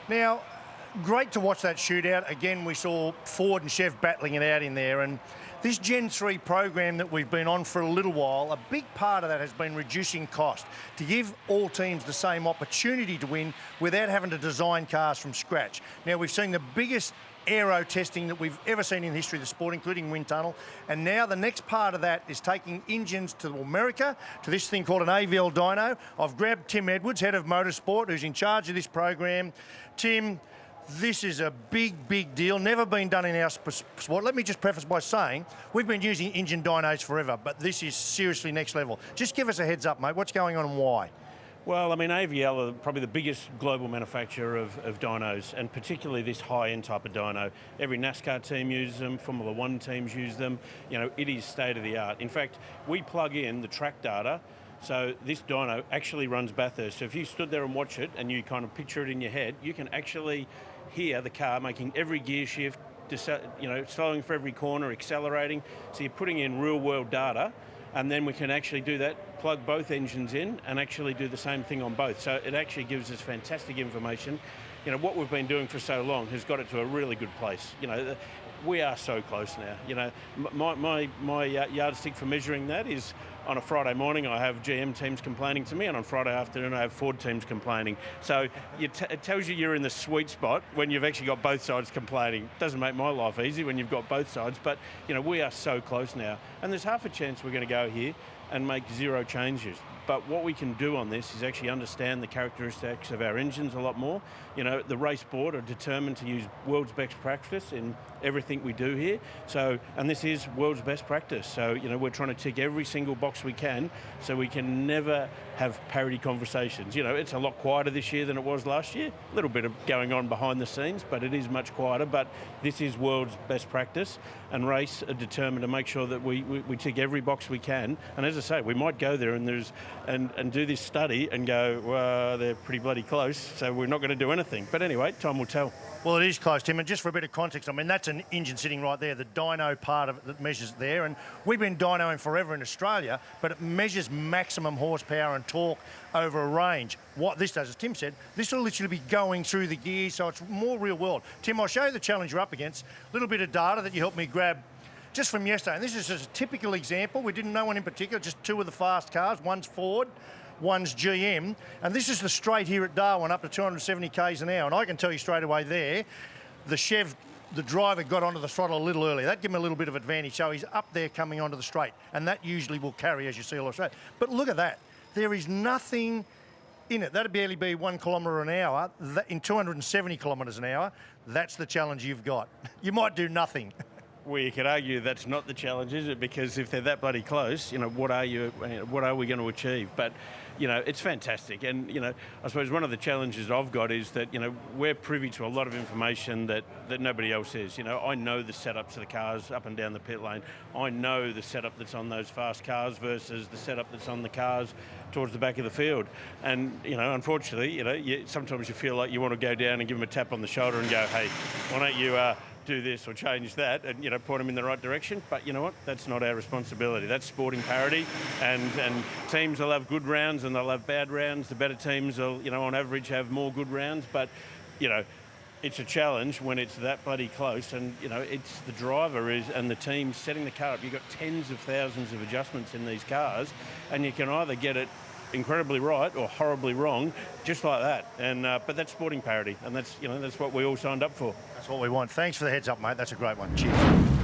Now, great to watch that shootout. Again, we saw Ford and Chev battling it out in there. And this Gen 3 program that we've been on for a little while, a big part of that has been reducing cost to give all teams the same opportunity to win without having to design cars from scratch. Now, we've seen the biggest aero testing that we've ever seen in the history of the sport, including wind tunnel. And now the next part of that is taking engines to America, to this thing called an AVL dyno. I've grabbed Tim Edwards, head of motorsport, who's in charge of this program. Tim, this is a big, big deal. Never been done in our sport. Let me just preface by saying we've been using engine dynos forever, but this is seriously next level. Just give us a heads up, mate. What's going on and why? Well, I mean, AVL are probably the biggest global manufacturer of dynos, and particularly this high-end type of dyno. Every NASCAR team uses them, Formula One teams use them. You know, it is state-of-the-art. In fact, we plug in the track data, so this dyno actually runs Bathurst. So if you stood there and watch it, and you kind of picture it in your head, you can actually hear the car making every gear shift, you know, slowing for every corner, accelerating. So you're putting in real-world data, and then we can actually do that, plug both engines in and actually do the same thing on both. So it actually gives us fantastic information. You know, what we've been doing for so long has got it to a really good place. You know, we are so close now. You know, my yardstick for measuring that is on a Friday morning I have GM teams complaining to me, and on Friday afternoon I have Ford teams complaining. So it tells you you're in the sweet spot when you've actually got both sides complaining. Doesn't make my life easy when you've got both sides, but you know, we are so close now, and there's half a chance we're going to go here and make 0 changes. But what we can do on this is actually understand the characteristics of our engines a lot more. You know, the race board are determined to use world's best practice in everything we do here. So, and this is world's best practice. So, you know, we're trying to tick every single box we can so we can never have parity conversations. You know, it's a lot quieter this year than it was last year. A little bit of going on behind the scenes, but it is much quieter. But this is world's best practice, and race are determined to make sure that we tick every box we can. And as I say, we might go there and do this study and go, well, they're pretty bloody close, so we're not going to do anything. But anyway, time will tell. Well, it is close, Tim, and just for a bit of context, I mean, that's an engine sitting right there, the dyno part of it that measures there, and we've been dynoing forever in Australia, but it measures maximum horsepower and torque over a range. What this does, as Tim said, this will literally be going through the gears, so it's more real world. Tim, I'll show you the challenge you're up against, a little bit of data that you helped me grab just from yesterday, and this is just a typical example. We didn't know one in particular, just 2 of the fast cars, one's Ford, one's GM, and this is the straight here at Darwin up to 270 k's an hour, and I can tell you straight away there, the Chev, the driver got onto the throttle a little early. That gave him a little bit of advantage, so he's up there coming onto the straight, and that usually will carry, as you see all the straight. But look at that, there is nothing in it. That'd barely be 1 kilometre an hour. In 270 kilometres an hour, that's the challenge you've got. You might do nothing. Well, you could argue that's not the challenge, is it? Because if they're that bloody close, you know, what are we going to achieve? But, you know, it's fantastic. And, you know, I suppose one of the challenges I've got is that, you know, we're privy to a lot of information that nobody else is. You know, I know the setups of the cars up and down the pit lane. I know the setup that's on those fast cars versus the setup that's on the cars towards the back of the field. And, you know, unfortunately, you know, sometimes you feel like you want to go down and give them a tap on the shoulder and go, hey, why don't you do this or change that, and, you know, point them in the right direction. But you know what? That's not our responsibility. That's sporting parity, and teams will have good rounds and they'll have bad rounds. The better teams will, you know, on average have more good rounds. But, you know, it's a challenge when it's that bloody close, and you know, it's the driver and the team setting the car up. You've got tens of thousands of adjustments in these cars, and you can either get it incredibly right or horribly wrong, just like that. And but that's sporting parity, and that's, you know, that's what we all signed up for. That's what we want. Thanks for the heads up, mate. That's a great one. Cheers.